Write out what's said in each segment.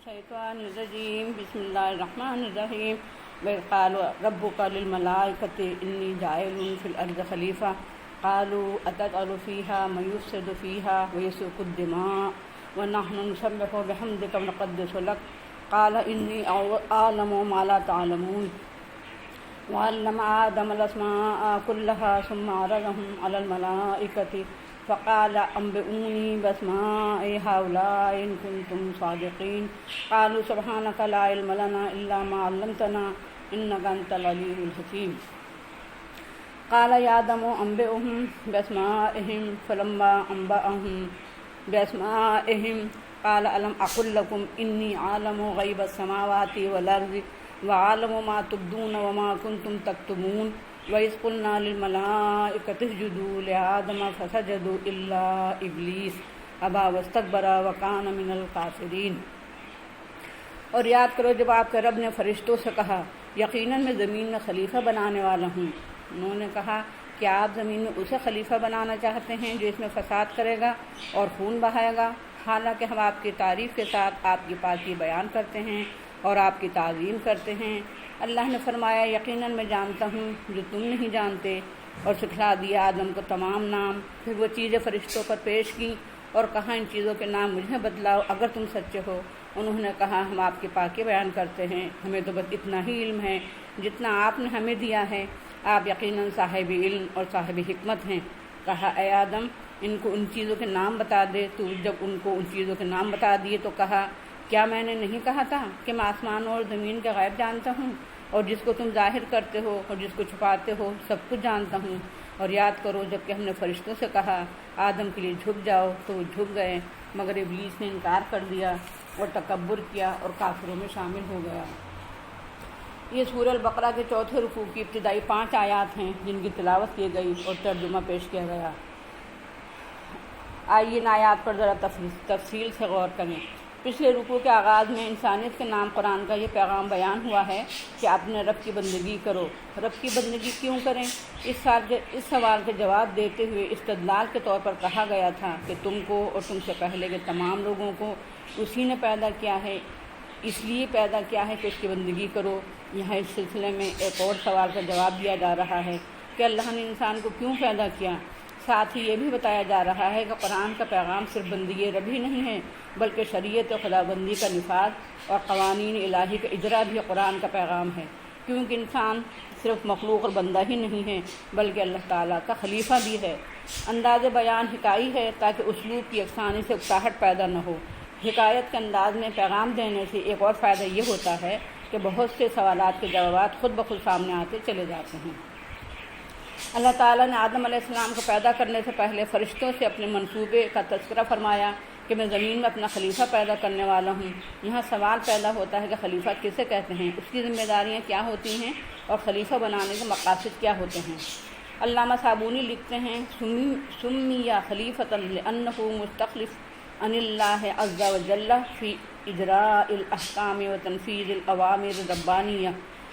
الشیطان الرجیم بسم اللہ الرحمن الرحیم وَإِذْ قَالَ رَبُّكَ لِلْمَلَائِكَةِ إِنِّي جَاعِلٌ فِي الْأَرْضِ خَلِيفَةً قَالُوا أَتَجْعَلُ فِيهَا مَن يُفْسِدُ فِيهَا وَيَسْفِكُ الدِّمَاءَ وَنَحْنُ نُسَبِّحُ بِحَمْدِكَ وَنُقَدِّسُ لَكَ قَالَ إِنِّي أَعْلَمُ مَا لَا تَعْلَمُونَ وَعَلَّمَ آدَمَ الْأَسْمَاءَ كُلَّهَا ثُمَّ عَرَضَهُمْ عَلَى الْمَلَائِكَةِ فقال انبئوني بأسماء هؤلاء إن كنتم صادقين قالوا سبحانك لا علم لنا إلا ما علمتنا إنك أنت العليم الحكيم قال يا آدم انبئهم بأسمائهم فلما أنبأهم بأسمائهم قال ألم أقل لكم إني عالم غيب السماوات والأرض وعالم ما تبدون وما كنتم تكتمون وَإِذْ قُلْنَا لِلْمَلَائِكَةِ اسْجُدُوا لِآدَمَ فَسَجَدُوا إِلَّا إِبْلِيسَ أَبَى وَاسْتَكْبَرَ وَكَانَ مِنَ الْكَافِرِينَ۔ اور یاد کرو جب آپ کے رب نے فرشتوں سے کہا یقیناً میں زمین میں خلیفہ بنانے والا ہوں۔ انہوں نے کہا کہ آپ زمین میں اسے خلیفہ بنانا چاہتے ہیں جو اس میں فساد کرے گا اور خون بہائے گا، حالانکہ ہم آپ کی تعریف کے ساتھ آپ کی پاکی بیان کرتے ہیں اور آپ کی تعظیم کرتے ہیں۔ اللہ نے فرمایا یقیناً میں جانتا ہوں جو تم نہیں جانتے، اور سکھلا دیا آدم کو تمام نام۔ پھر وہ چیزیں فرشتوں پر پیش کیں اور کہا ان چیزوں کے نام مجھے بتلاؤ اگر تم سچے ہو۔ انہوں نے کہا ہم آپ کی پاکی بیان کرتے ہیں، ہمیں تو بس اتنا ہی علم ہے جتنا آپ نے ہمیں دیا ہے، آپ یقیناً صاحب علم اور صاحب حکمت ہیں۔ کہا اے آدم ان کو ان چیزوں کے نام بتا دے۔ تو جب ان کو ان چیزوں کے نام بتا دیے تو کہا کیا میں نے نہیں کہا تھا کہ میں آسمانوں اور زمین کے غیب جانتا ہوں، اور جس کو تم ظاہر کرتے ہو اور جس کو چھپاتے ہو سب کچھ جانتا ہوں۔ اور یاد کرو جب کہ ہم نے فرشتوں سے کہا آدم کے لیے جھک جاؤ تو وہ جھک گئے، مگر ابلیس نے انکار کر دیا اور تکبر کیا اور کافروں میں شامل ہو گیا۔ یہ سورہ البقرہ کے چوتھے رکوع کی ابتدائی 5 آیات ہیں جن کی تلاوت کی گئی اور ترجمہ پیش کیا گیا۔ آئیے ان آیات پر ذرا تفصیل سے غور کریں۔ پچھلے رکوع کے آغاز میں انسانیت کے نام قرآن کا یہ پیغام بیان ہوا ہے کہ اپنے رب کی بندگی کرو۔ رب کی بندگی کیوں کریں؟ اس سوال کے جواب دیتے ہوئے استدلال کے طور پر کہا گیا تھا کہ تم کو اور تم سے پہلے کے تمام لوگوں کو اسی نے پیدا کیا ہے، اس لیے پیدا کیا ہے کہ اس کی بندگی کرو۔ یہاں اس سلسلے میں ایک اور سوال کا جواب دیا جا رہا ہے کہ اللہ نے انسان کو کیوں پیدا کیا۔ ساتھ ہی یہ بھی بتایا جا رہا ہے کہ قرآن کا پیغام صرف بندگی رب ہی نہیں ہے بلکہ شریعت و خدابندی کا نفاذ اور قوانین الہی کا اجرا بھی قرآن کا پیغام ہے، کیونکہ انسان صرف مخلوق اور بندہ ہی نہیں ہے بلکہ اللہ تعالیٰ کا خلیفہ بھی ہے۔ انداز بیان حکائی ہے تاکہ اسلوب کی یکسانی سے اکتاہٹ پیدا نہ ہو۔ حکایت کے انداز میں پیغام دینے سے ایک اور فائدہ یہ ہوتا ہے کہ بہت سے سوالات کے جوابات خود بخود سامنے آتے چلے جاتے ہیں۔ اللہ تعالیٰ نے آدم علیہ السلام کو پیدا کرنے سے پہلے فرشتوں سے اپنے منصوبے کا تذکرہ فرمایا کہ میں زمین میں اپنا خلیفہ پیدا کرنے والا ہوں۔ یہاں سوال پیدا ہوتا ہے کہ خلیفہ کسے کہتے ہیں، اس کی ذمہ داریاں کیا ہوتی ہیں اور خلیفہ بنانے کے مقاصد کیا ہوتے ہیں۔ علامہ صابونی لکھتے ہیں سمی یا خلیفۃ لأنہ مستخلف عن اللہ عز وجل فی اجراء الاحکام و تنفیذ الاوامر الربانیہ،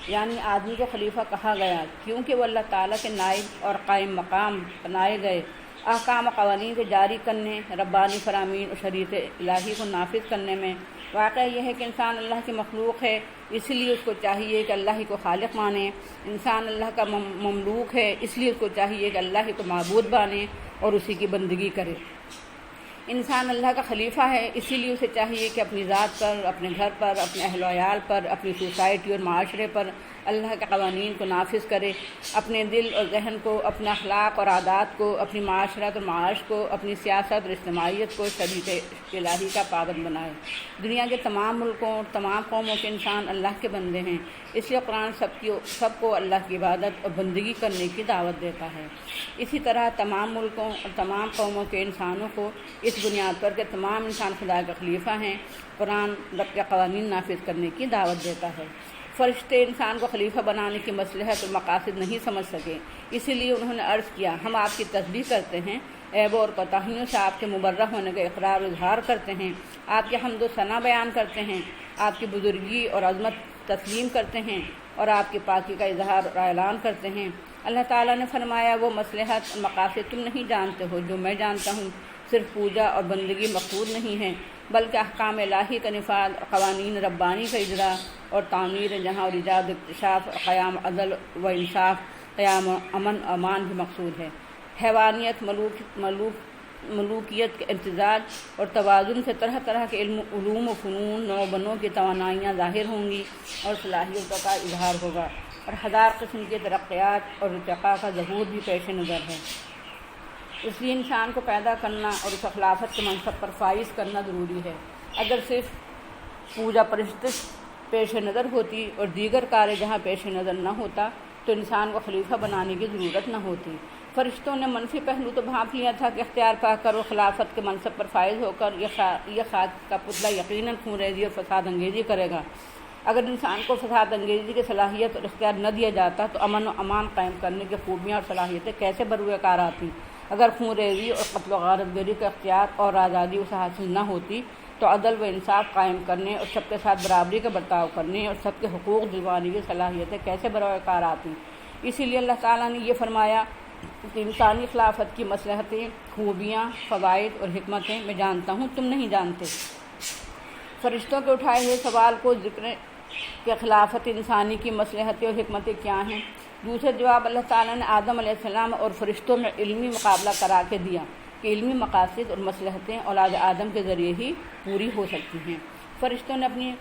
یعنی آدمی کو خلیفہ کہا گیا کیونکہ وہ اللہ تعالیٰ کے نائب اور قائم مقام بنائے گئے احکام و قوانین کو جاری کرنے، ربانی فرامین اور شریعت الہی کو نافذ کرنے میں۔ واقعہ یہ ہے کہ انسان اللہ کی مخلوق ہے، اس لیے اس کو چاہیے کہ اللہ ہی کو خالق مانے۔ انسان اللہ کا مملوک ہے، اس لیے اس کو چاہیے کہ اللہ ہی کو معبود مانے اور اسی کی بندگی کرے۔ انسان اللہ کا خلیفہ ہے، اسی لیے اسے چاہیے کہ اپنی ذات پر، اپنے گھر پر، اپنے اہل و عیال پر، اپنی سوسائٹی اور معاشرے پر اللہ کے قوانین کو نافذ کرے، اپنے دل اور ذہن کو، اپنے اخلاق اور عادات کو، اپنی معاشرت اور معاش کو، اپنی سیاست اور اجتماعیت کو شریعت الہی کا پابند بنائے۔ دنیا کے تمام ملکوں اور تمام قوموں کے انسان اللہ کے بندے ہیں، اس لیے قرآن سب کو اللہ کی عبادت اور بندگی کرنے کی دعوت دیتا ہے۔ اسی طرح تمام ملکوں اور تمام قوموں کے انسانوں کو اس بنیاد پر کہ تمام انسان خدا کے خلیفہ ہیں، قرآن رب کے قوانین نافذ کرنے کی دعوت دیتا ہے۔ فرشتے انسان کو خلیفہ بنانے کی مصلحت اور مقاصد نہیں سمجھ سکے، اسی لیے انہوں نے عرض کیا ہم آپ کی تصدیق کرتے ہیں، عیبوں اور کوتاہیوں سے آپ کے مبرہ ہونے کا اقرار و اظہار کرتے ہیں، آپ کے حمد و ثنا بیان کرتے ہیں، آپ کی بزرگی اور عظمت تسلیم کرتے ہیں اور آپ کی پاکی کا اظہار اور اعلان کرتے ہیں۔ اللہ تعالیٰ نے فرمایا وہ مصلحت اور مقاصد تم نہیں جانتے ہو جو میں جانتا ہوں، صرف پوجا اور بندگی مقصود نہیں ہے بلکہ احکام الہی کا نفاذ، قوانین ربانی کا اجرا اور تعمیر جہاں اور ایجاد اکتشاف، قیام عدل و انصاف، قیام امن امان بھی مقصود ہے۔ حیوانیت، ملوکیت کے امتزاج اور توازن سے طرح طرح کے علوم و فنون، نو بنوں کی توانائیاں ظاہر ہوں گی اور صلاحیتوں کا اظہار ہوگا، اور ہزار قسم کی ترقیات اور ارتقاء کا ظہور بھی پیش نظر ہے۔ اس لیے انسان کو پیدا کرنا اور اس خلافت کے منصب پر فائز کرنا ضروری ہے۔ اگر صرف پوجا پرستش پیش نظر ہوتی اور دیگر کار جہاں پیش نظر نہ ہوتا تو انسان کو خلیفہ بنانے کی ضرورت نہ ہوتی۔ فرشتوں نے منفی پہلو تو بھانپ لیا تھا کہ اختیار پا کر وہ خلافت کے منصب پر فائز ہو کر یہ خاک کا پتلا یقیناً خون ریزی اور فساد انگیزی کرے گا۔ اگر انسان کو فساد انگیزی کی صلاحیت اور اختیار نہ دیا جاتا تو امن و امان قائم کرنے کی خوبیاں اور صلاحیتیں کیسے بروئے کار آتی؟ اگر خون ریزی اور قتل و غارت گری کا اختیار اور آزادی اسے حاصل نہ ہوتی تو عدل و انصاف قائم کرنے اور سب کے ساتھ برابری کا برتاؤ کرنے اور سب کے حقوق دلوانے کی صلاحیتیں کیسے بروئے کار آتی؟ اسی لیے اللہ تعالیٰ نے یہ فرمایا کہ انسانی خلافت کی مصلحتیں، خوبیاں، فوائد اور حکمتیں میں جانتا ہوں، تم نہیں جانتے۔ فرشتوں کے اٹھائے ہوئے سوال کو ذکر کہ خلافت انسانی کی مصلحتیں اور حکمتیں کیا ہیں، دوسرے جواب اللہ تعالیٰ نے آدم علیہ السلام اور فرشتوں میں علمی مقابلہ کرا کے دیا کہ علمی مقاصد اور مصلحتیں اولاد آدم کے ذریعے ہی پوری ہو سکتی ہیں۔ فرشتوں نے اپنی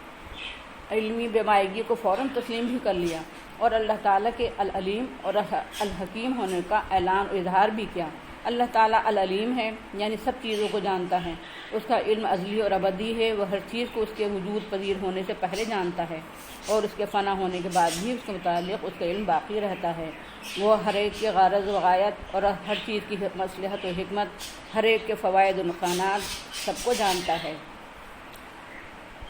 علمی بیمائگی کو فوراً تسلیم بھی کر لیا اور اللہ تعالیٰ کے العلیم اور الحکیم ہونے کا اعلان و اظہار بھی کیا۔ اللہ تعالیٰ العلیم ہے، یعنی سب چیزوں کو جانتا ہے، اس کا علم ازلی اور ابدی ہے، وہ ہر چیز کو اس کے وجود پذیر ہونے سے پہلے جانتا ہے اور اس کے فنا ہونے کے بعد بھی اس کے متعلق اس کا علم باقی رہتا ہے۔ وہ ہر ایک کے غرض و غایت اور ہر چیز کی مصلحت و حکمت، ہر ایک کے فوائد و نقصانات سب کو جانتا ہے۔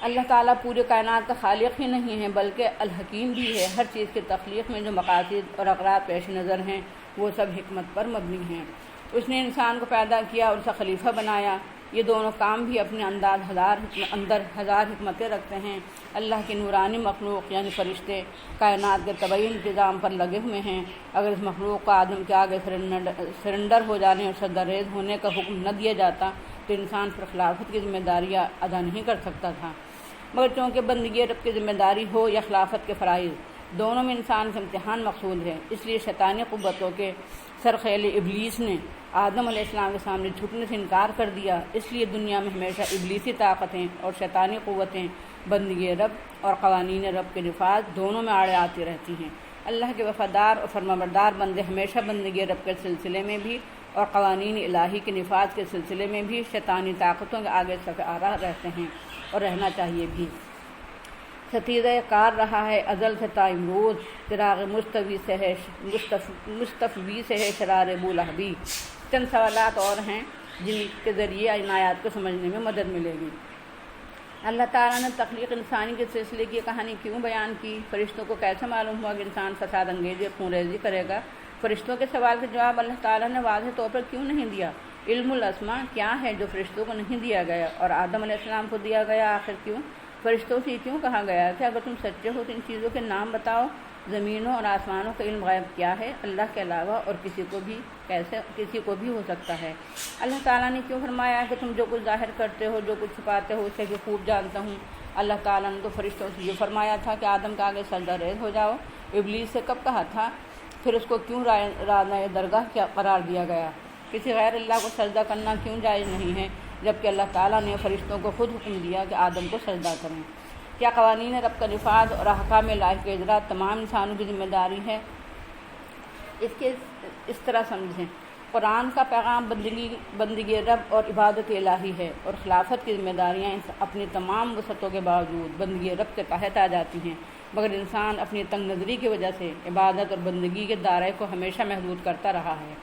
اللہ تعالیٰ پورے کائنات کا خالق ہی نہیں ہے بلکہ الحکیم بھی ہے۔ ہر چیز کی تخلیق میں جو مقاصد اور اغراض پیش نظر ہیں وہ سب حکمت پر مبنی ہیں۔ اس نے انسان کو پیدا کیا اور اسے خلیفہ بنایا۔ یہ دونوں کام بھی اپنے اندر ہزار حکمتیں رکھتے ہیں۔ اللہ کی نورانی مخلوق یعنی فرشتے کائنات کے طبعی انتظام پر لگے ہوئے ہیں۔ اگر اس مخلوق کو آدم کے آگے سرنڈر ہو جانے اور سردریز ہونے کا حکم نہ دیا جاتا تو انسان پر خلافت کی ذمہ داریاں ادا نہیں کر سکتا تھا، مگر چونکہ بندگی رب کی ذمہ داری ہو یا خلافت کے فرائض، دونوں میں انسان کا امتحان مقصود ہے۔ اس لیے شیطانی قوتوں کے سرخیل ابلیس نے آدم علیہ السلام کے سامنے جھکنے سے انکار کر دیا۔ اس لیے دنیا میں ہمیشہ ابلیسی طاقتیں اور شیطانی قوتیں بندگی رب اور قوانین رب کے نفاذ دونوں میں آڑے آتی رہتی ہیں۔ اللہ کے وفادار اور فرمانبردار بندے ہمیشہ بندگی رب کے سلسلے میں بھی اور قوانین الہی کے نفاذ کے سلسلے میں بھی شیطانی طاقتوں کے آگے صف آرا رہتے ہیں اور رہنا چاہیے بھی۔ ستیزہ کار رہا ہے ازل سے تا امروز، چراغ مستفی سے ہے شرار بولہبی۔ چند سوالات اور ہیں جن کے ذریعے ان آیات کو سمجھنے میں مدد ملے گی۔ اللہ تعالیٰ نے تخلیق انسانی کے سلسلے کی کہانی کیوں بیان کی؟ فرشتوں کو کیسے معلوم ہوا کہ انسان فساد انگیزی خون ریزی کرے گا؟ فرشتوں کے سوال کا جواب اللہ تعالیٰ نے واضح طور پر کیوں نہیں دیا؟ علم الاسماء کیا ہے جو فرشتوں کو نہیں دیا گیا اور آدم علیہ السلام کو دیا گیا؟ آخر کیوں؟ فرشتوں سے کیوں کہا گیا کہ اگر تم سچے ہو تو ان چیزوں کے نام بتاؤ؟ زمینوں اور آسمانوں کا علم غیب کیا ہے؟ اللہ کے علاوہ اور کسی کو بھی ہو سکتا ہے۔ اللہ تعالیٰ نے کیوں فرمایا کہ تم جو کچھ ظاہر کرتے ہو، جو کچھ چھپاتے ہو، اسے بھی خوب جانتا ہوں؟ اللہ تعالیٰ نے تو فرشتوں سے یہ فرمایا تھا کہ آدم کے آگے سجدہ ریز ہو جاؤ۔ ابلیس سے کب کہا تھا؟ پھر اس کو کیوں رانۂ درگاہ کیا قرار دیا گیا؟ کسی غیر اللہ کو سجدہ کرنا کیوں جائز نہیں ہے جبکہ اللہ تعالیٰ نے فرشتوں کو خود حکم دیا کہ آدم کو سجدہ کریں؟ کیا قوانین رب کا نفاذ اور احکام الہی کے اجرا تمام انسانوں کی ذمہ داری ہے؟ اس طرح سمجھیں، قرآن کا پیغام بندگی رب اور عبادت الہی ہے، اور خلافت کی ذمہ داریاں اپنی تمام وسعتوں کے باوجود بندگی رب کے تحت آ جاتی ہیں، مگر انسان اپنی تنگ نظری کی وجہ سے عبادت اور بندگی کے دائرے کو ہمیشہ محدود کرتا رہا ہے۔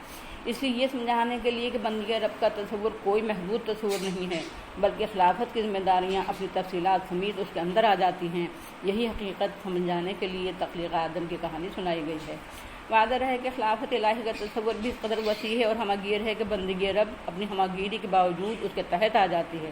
اس لیے یہ سمجھانے کے لیے کہ بندگی رب کا تصور کوئی محدود تصور نہیں ہے بلکہ خلافت کی ذمہ داریاں اپنی تفصیلات سمیت اس کے اندر آ جاتی ہیں، یہی حقیقت سمجھ جانے کے لیے تخلیق آدم کی کہانی سنائی گئی ہے۔ واضح ہے کہ خلافت الہی کا تصور بھی اس قدر وسیع ہے اور ہماگیر ہے کہ بندگی رب اپنی ہماگیری کے باوجود اس کے تحت آ جاتی ہے۔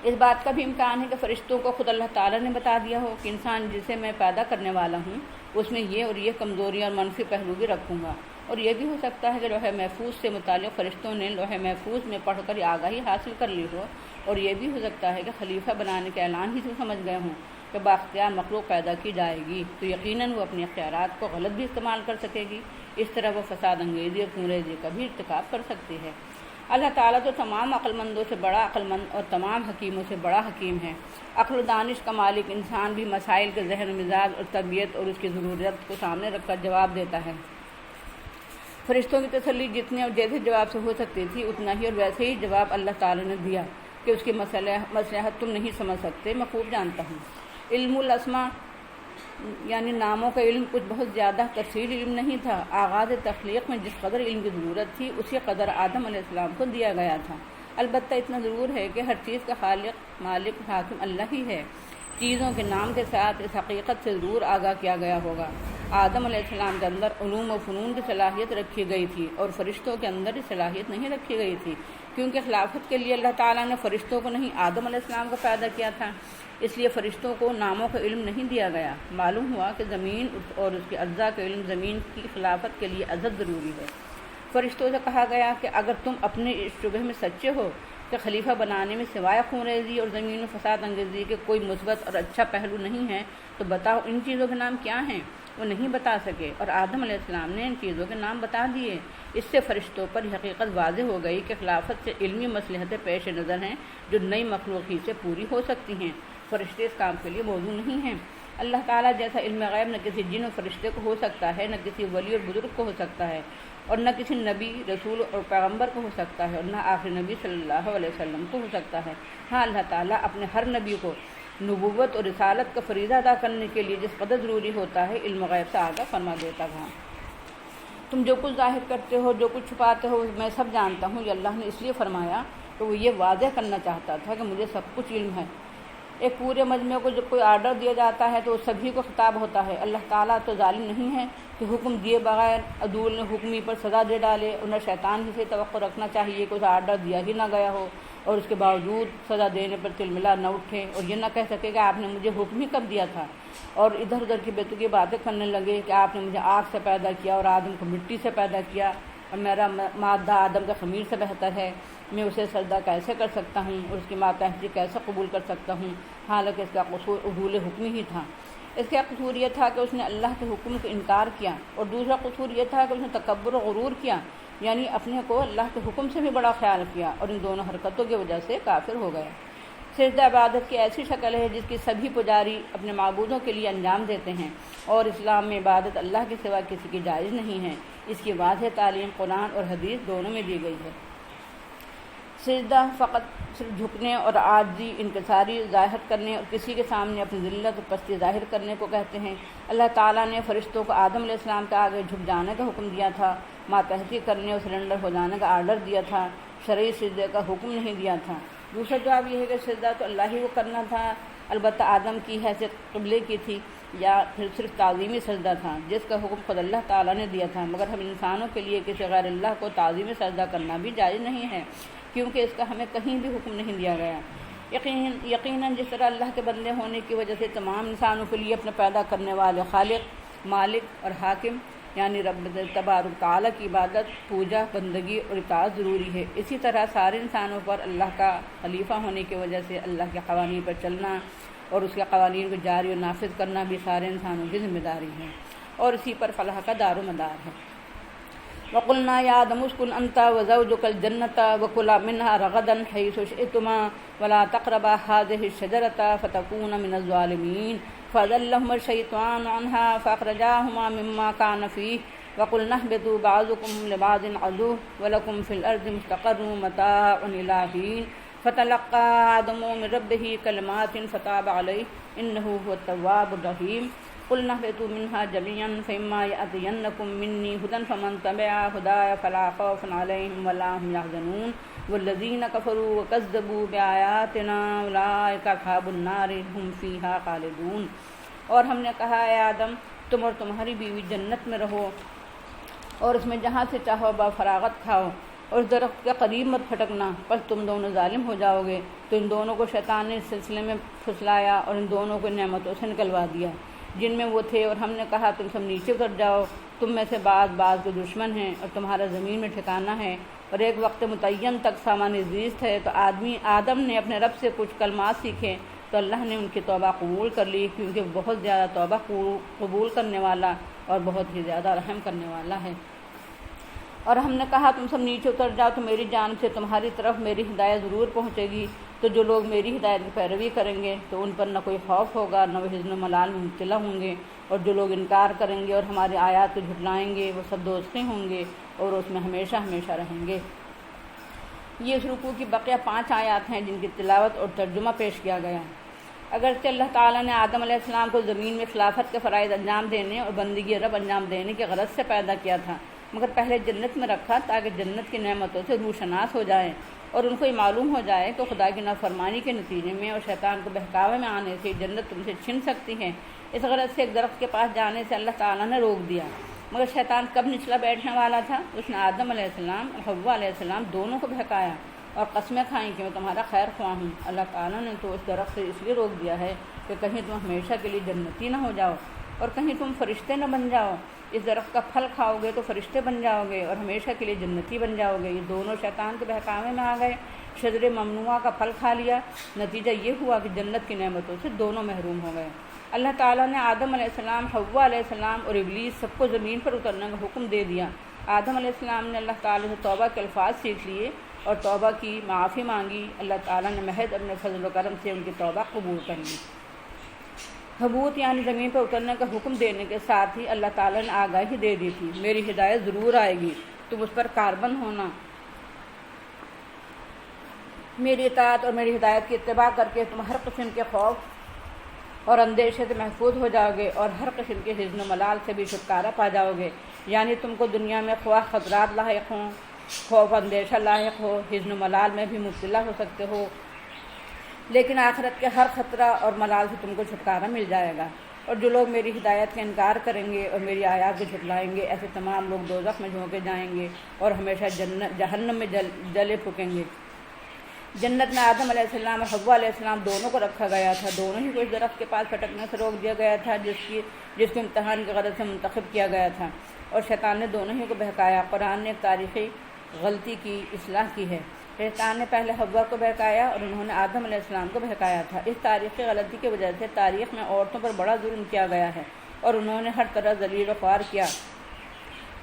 اس بات کا بھی امکان ہے کہ فرشتوں کو خود اللہ تعالیٰ نے بتا دیا ہو کہ انسان جسے میں پیدا کرنے والا ہوں اس میں یہ اور یہ کمزوریاں اور منفی پہلو بھی رکھوں گا، اور یہ بھی ہو سکتا ہے کہ لوح محفوظ سے متعلق فرشتوں نے لوح محفوظ میں پڑھ کر آگاہی حاصل کر لی ہو، اور یہ بھی ہو سکتا ہے کہ خلیفہ بنانے کے اعلان ہی سے سمجھ گئے ہوں کہ بااختیار مخلوق پیدا کی جائے گی، تو یقیناً وہ اپنے اختیارات کو غلط بھی استعمال کر سکے گی، اس طرح وہ فساد انگیزی اور خونریزی کا بھی ارتکاب کر سکتی ہے۔ اللہ تعالیٰ تو تمام عقل مندوں سے بڑا عقل مند اور تمام حکیموں سے بڑا حکیم ہے۔ عقل و دانش کا مالک انسان بھی مسائل کے ذہن و مزاج اور طبیعت اور اس کی ضرورت کو سامنے رکھ کر جواب دیتا ہے۔ فرشتوں کی تسلی جتنے اور جیسے جواب سے ہو سکتی تھی اتنا ہی اور ویسے ہی جواب اللہ تعالیٰ نے دیا کہ اس کی مصلحت تم نہیں سمجھ سکتے، میں خوب جانتا ہوں۔ علم الاسماء یعنی ناموں کا علم کچھ بہت زیادہ تفصیلی علم نہیں تھا۔ آغاز تخلیق میں جس قدر علم کی ضرورت تھی اسی قدر آدم علیہ السلام کو دیا گیا تھا۔ البتہ اتنا ضرور ہے کہ ہر چیز کا خالق، مالک، حاکم اللہ ہی ہے۔ چیزوں کے نام کے ساتھ اس حقیقت سے ضرور آگاہ کیا گیا ہوگا۔ آدم علیہ السلام کے اندر علوم و فنون کی صلاحیت رکھی گئی تھی اور فرشتوں کے اندر یہ صلاحیت نہیں رکھی گئی تھی، کیونکہ خلافت کے لیے اللہ تعالیٰ نے فرشتوں کو نہیں آدم علیہ السلام کو پیدا کیا تھا، اس لیے فرشتوں کو ناموں کا علم نہیں دیا گیا۔ معلوم ہوا کہ زمین اور اس کے اجزاء کا علم زمین کی خلافت کے لیے ازد ضروری ہے۔ فرشتوں سے کہا گیا کہ اگر تم اپنے اس شبہ میں سچے ہو کہ خلیفہ بنانے میں سوائے خونریزی اور زمین و فساد انگیزی کے کوئی مثبت اور اچھا پہلو نہیں ہے تو بتاؤ ان چیزوں کے نام کیا ہیں۔ وہ نہیں بتا سکے اور آدم علیہ السلام نے ان چیزوں کے نام بتا دیے۔ اس سے فرشتوں پر یہ حقیقت واضح ہو گئی کہ خلافت سے علمی مصلحتیں پیش نظر ہیں جو نئی مخلوق ہی سے پوری ہو سکتی ہیں، فرشتے اس کام کے لیے موزوں نہیں ہیں۔ اللہ تعالیٰ جیسا علم غیب نہ کسی جن و فرشتے کو ہو سکتا ہے، نہ کسی ولی اور بزرگ کو ہو سکتا ہے، اور نہ کسی نبی، رسول اور پیغمبر کو ہو سکتا ہے، اور نہ آخری نبی صلی اللہ علیہ وسلم کو ہو سکتا ہے۔ ہاں، اللہ تعالیٰ اپنے ہر نبی کو نبوت اور رسالت کا فریضہ ادا کرنے کے لیے جس قدر ضروری ہوتا ہے علم غیب سے آگاہ فرما دیتا تھا۔ تم جو کچھ ظاہر کرتے ہو، جو کچھ چھپاتے ہو، میں سب جانتا ہوں۔ یہ اللہ نے اس لیے فرمایا کہ وہ یہ واضح کرنا چاہتا تھا کہ مجھے سب کچھ علم ہے۔ ایک پورے مجمع کو جب کوئی آرڈر دیا جاتا ہے تو سبھی کو خطاب ہوتا ہے۔ اللہ تعالیٰ تو ظالم نہیں ہے کہ حکم دیے بغیر عدول نے حکمی پر سزا دے ڈالے، اور نہ شیطان ہی سے توقع رکھنا چاہیے کہ اسے آرڈر دیا ہی نہ گیا ہو اور اس کے باوجود سزا دینے پر تلملا نہ اٹھے اور یہ نہ کہہ سکے کہ آپ نے مجھے حکم ہی کب دیا تھا، اور ادھر ادھر کی بیتوکی باتیں کرنے لگے کہ آپ نے مجھے آگ سے پیدا کیا اور آدم کو مٹی سے پیدا کیا اور میرا مادہ آدم کا خمیر سے بہتر ہے، میں اسے سجدہ کیسے کر سکتا ہوں اور اس کی ماتحتی کیسے قبول کر سکتا ہوں، حالانکہ اس کا قصور عبول حکم ہی تھا۔ اس کا قصور یہ تھا کہ اس نے اللہ کے حکم کو انکار کیا، اور دوسرا قصور یہ تھا کہ اس نے تکبر و غرور کیا، یعنی اپنے کو اللہ کے حکم سے بھی بڑا خیال کیا، اور ان دونوں حرکتوں کی وجہ سے کافر ہو گیا۔ سجدہ عبادت کی ایسی شکل ہے جس کی سبھی پجاری اپنے معبودوں کے لیے انجام دیتے ہیں، اور اسلام میں عبادت اللہ کے سوا کسی کی جائز نہیں ہے۔ اس کی واضح تعلیم قرآن اور حدیث دونوں میں دی گئی ہے۔ سجدہ فقط صرف جھکنے اور عاجزی، انکساری ظاہر کرنے اور کسی کے سامنے اپنی ذلت اور پستی ظاہر کرنے کو کہتے ہیں۔ اللہ تعالیٰ نے فرشتوں کو آدم علیہ السلام کے آگے جھک جانے کا حکم دیا تھا، ماتحتی کرنے اور سرنڈر ہو جانے کا آرڈر دیا تھا، شرعی سجدے کا حکم نہیں دیا تھا۔ دوسرا جواب یہ ہے کہ سجدہ تو اللہ ہی کو کرنا تھا، البتہ آدم کی حیثیت قبلے کی تھی، یا پھر صرف تعظیمی سجدہ تھا جس کا حکم خود اللہ تعالیٰ نے دیا تھا، مگر ہم انسانوں کے لیے کسی غیر اللہ کو تعظیمی سجدہ کرنا بھی جائز نہیں ہے، کیونکہ اس کا ہمیں کہیں بھی حکم نہیں دیا گیا۔ یقیناً جس طرح اللہ کے بندے ہونے کی وجہ سے تمام انسانوں کے لیے اپنے پیدا کرنے والے خالق، مالک اور حاکم یعنی رب تبارک تعالیٰ کی عبادت، پوجا، بندگی اور اطاعت ضروری ہے، اسی طرح سارے انسانوں پر اللہ کا خلیفہ ہونے کی وجہ سے اللہ کے قوانین پر چلنا اور اس کے قوانین کو جاری و نافذ کرنا بھی سارے انسانوں کی ذمہ داری ہے، اور اسی پر فلاح کا دار و مدار ہے۔ وَقُلْنَا يَا آدَمُ اسْكُنْ أَنْتَ وَزَوْجُكَ الْجَنَّةَ وَكُلَا مِنْهَا رَغَدًا حَيْثُ شِئْتُمَا وَلَا تَقْرَبَا هَٰذِهِ الشَّجَرَةَ فَتَكُونَا مِنَ الظَّالِمِينَ فَأَزَلَّهُمَا الشَّيْطَانُ عَنْهَا فَأَخْرَجَاهُمَا مِمَّا كَانَ فِيهِ وَقُلْنَا اهْبِطُوا بَعْضُكُمْ لِبَعْضٍ عَدُوٌّ وَلَكُمْ فِي الْأَرْضِ مُسْتَقَرٌّ وَمَتَاعٌ إِلَىٰ حِينٍ فَتَلَقَّىٰ آدَمُ مِن رَّبِّهِ كَلِمَاتٍ فَتَابَ عَلَيْهِ إِنَّهُ هُوَ التَّوَّابُ الرَّحِيمُ قُلْنَا اهْبِطُوا مِنْهَا جَمِيعًا فَإِمَّا يَأْتِيَنَّكُم مِّنِّي هُدًى فَمَن تَبِعَ هُدَايَ فَلَا خَوْفٌ عَلَيْهِمْ وَلَا هُمْ يَحْزَنُونَ وَالَّذِينَ كَفَرُوا وَكَذَّبُوا بِآيَاتِنَا أُولَٰئِكَ أَصْحَابُ النَّارِ هُمْ فِيهَا خَالِدُونَ۔ اور ہم نے کہا اے آدم، تم اور تمہاری بیوی جنت میں رہو اور اس میں جہاں سے چاہو با فراغت کھاؤ، اور اس درخت کے قریب مت پھٹکنا، پس تم دونوں ظالم ہو جاؤ گے۔ تو ان دونوں کو شیطان نے اس سلسلے میں پھسلایا اور ان دونوں کو نعمتوں سے نکلوا دیا۔ جن میں وہ تھے، اور ہم نے کہا تم سب نیچے اتر جاؤ، تم میں سے بعض کے دشمن ہیں اور تمہارا زمین میں ٹھکانہ ہے، اور ایک وقت متعین تک سامان زیست ہے۔ تو آدم نے اپنے رب سے کچھ کلمات سیکھے تو اللہ نے ان کی توبہ قبول کر لی، کیونکہ وہ بہت زیادہ توبہ قبول کرنے والا اور بہت ہی زیادہ رحم کرنے والا ہے۔ اور ہم نے کہا تم سب نیچے اتر جاؤ تو میری جانب سے تمہاری طرف میری ہدایت ضرور پہنچے گی، تو جو لوگ میری ہدایت کی پیروی کریں گے تو ان پر نہ کوئی خوف ہوگا، نہ وہ حزن و ملال میں مبتلا ہوں گے، اور جو لوگ انکار کریں گے اور ہماری آیات کو جھٹلائیں گے وہ سب دوزخی ہوں گے اور اس میں ہمیشہ ہمیشہ رہیں گے۔ یہ اس رکوع کی بقیہ 5 آیات ہیں جن کی تلاوت اور ترجمہ پیش کیا گیا ہے۔ اگرچہ اللہ تعالیٰ نے آدم علیہ السلام کو زمین میں خلافت کے فرائض انجام دینے اور بندگی رب انجام دینے کی غرض سے پیدا کیا تھا، مگر پہلے جنت میں رکھا تاکہ جنت کی نعمتوں سے روشناس ہو جائے اور ان کو یہ معلوم ہو جائے کہ خدا کی نافرمانی کے نتیجے میں اور شیطان کو بہکاوے میں آنے سے جنت تم سے چھن سکتی ہے۔ اس غرض سے ایک درخت کے پاس جانے سے اللہ تعالیٰ نے روک دیا، مگر شیطان کب نچلا بیٹھنے والا تھا، اس نے آدم علیہ السلام اور حوا علیہ السلام دونوں کو بہکایا اور قسمیں کھائیں کہ میں تمہارا خیر خواہ ہوں۔ اللہ تعالیٰ نے تو اس درخت سے اس لیے روک دیا ہے کہ کہیں تم ہمیشہ کے لیے جنتی نہ ہو جاؤ اور کہیں تم فرشتے نہ بن جاؤ۔ اس درخت کا پھل کھاؤ گے تو فرشتے بن جاؤ گے اور ہمیشہ کے لیے جنتی بن جاؤ گے۔ یہ دونوں شیطان کے بہکاوے میں آ گئے، شجر ممنوعہ کا پھل کھا لیا، نتیجہ یہ ہوا کہ جنت کی نعمتوں سے دونوں محروم ہو گئے۔ اللہ تعالیٰ نے آدم علیہ السلام، حوا علیہ السلام اور ابلیس سب کو زمین پر اترنے کا حکم دے دیا۔ آدم علیہ السلام نے اللہ تعالیٰ سے توبہ کے الفاظ سیکھ لیے اور توبہ کی معافی مانگی۔ اللہ تعالیٰ نے محض اپنے فضل و کرم سے ان کی توبہ قبول کر لی۔ حبوط یعنی زمین پر اترنے کا حکم دینے کے ساتھ ہی اللہ تعالیٰ نے آگاہی دے دی تھی، میری ہدایت ضرور آئے گی، تم اس پر کاربند ہونا، میری اطاعت اور میری ہدایت کی اتباع کر کے تم ہر قسم کے خوف اور اندیشے سے محفوظ ہو جاؤ گے اور ہر قسم کے حزن و ملال سے بھی چھٹکارا پا جاؤ گے۔ یعنی تم کو دنیا میں خواہ خطرات لاحق ہوں، خوف اندیشہ لاحق ہو، حزن و ملال میں بھی مبتلا ہو سکتے ہو، لیکن آخرت کے ہر خطرہ اور ملال سے تم کو چھٹکارا مل جائے گا۔ اور جو لوگ میری ہدایت کا انکار کریں گے اور میری آیات کو جھٹلائیں گے، ایسے تمام لوگ دوزخ میں جھونکے جائیں گے اور ہمیشہ جہنم میں جلے پھکیں گے۔ جنت میں آدم علیہ السلام اور حوا علیہ السلام دونوں کو رکھا گیا تھا، دونوں ہی کو اس درخت کے پاس پھٹکنے سے روک دیا گیا تھا جس کو امتحان کی غرض سے منتخب کیا گیا تھا، اور شیطان نے دونوں ہی کو بہکایا۔ قرآن نے ایک تاریخی غلطی کی اصلاح کی ہے، شیطان نے پہلے حوا کو بہکایا اور انہوں نے آدم علیہ السلام کو بہکایا تھا۔ اس تاریخی غلطی کی وجہ سے تاریخ میں عورتوں پر بڑا ظلم کیا گیا ہے اور انہوں نے ہر طرح ذلیل و خوار کیا،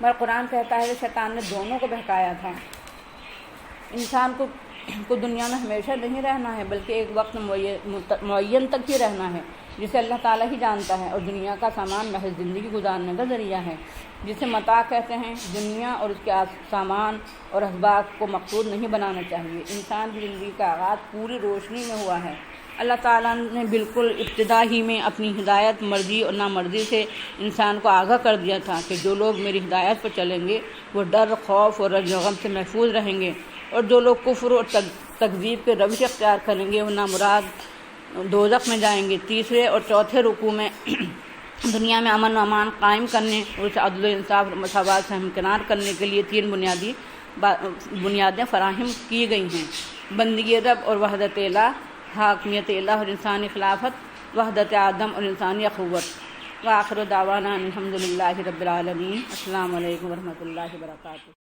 مگر قرآن کہتا ہے کہ شیطان نے دونوں کو بہکایا تھا۔ انسان کو دنیا میں ہمیشہ نہیں رہنا ہے، بلکہ ایک وقت معین تک ہی رہنا ہے جسے اللہ تعالیٰ ہی جانتا ہے، اور دنیا کا سامان محض زندگی گزارنے کا ذریعہ ہے جسے متاع کہتے ہیں۔ دنیا اور اس کے سامان اور اسباب کو مقصود نہیں بنانا چاہیے۔ انسان کی زندگی کا آغاز پوری روشنی میں ہوا ہے۔ اللہ تعالیٰ نے بالکل ابتدا ہی میں اپنی ہدایت، مرضی اور نامرضی سے انسان کو آگاہ کر دیا تھا کہ جو لوگ میری ہدایت پر چلیں گے وہ ڈر، خوف اور رنج و غم سے محفوظ رہیں گے، اور جو لوگ کفر اور تکذیب کے روش اختیار کریں گے وہ نامراد دوزخ میں جائیں گے۔ تیسرے اور چوتھے رکوع میں دنیا میں امن و امان قائم کرنے اور اسے عدل و انصاف اور مساوات سے ہمکنار کرنے کے لیے 3 بنیادیں فراہم کی گئی ہیں: بندگی رب اور وحدت الہ، حاکمیت الہ اور انسانی خلافت، وحدت آدم اور انسانی اخوت۔ وآخر دعوانا الحمدللہ رب العالمین۔ السلام علیکم ورحمۃ اللہ وبرکاتہ۔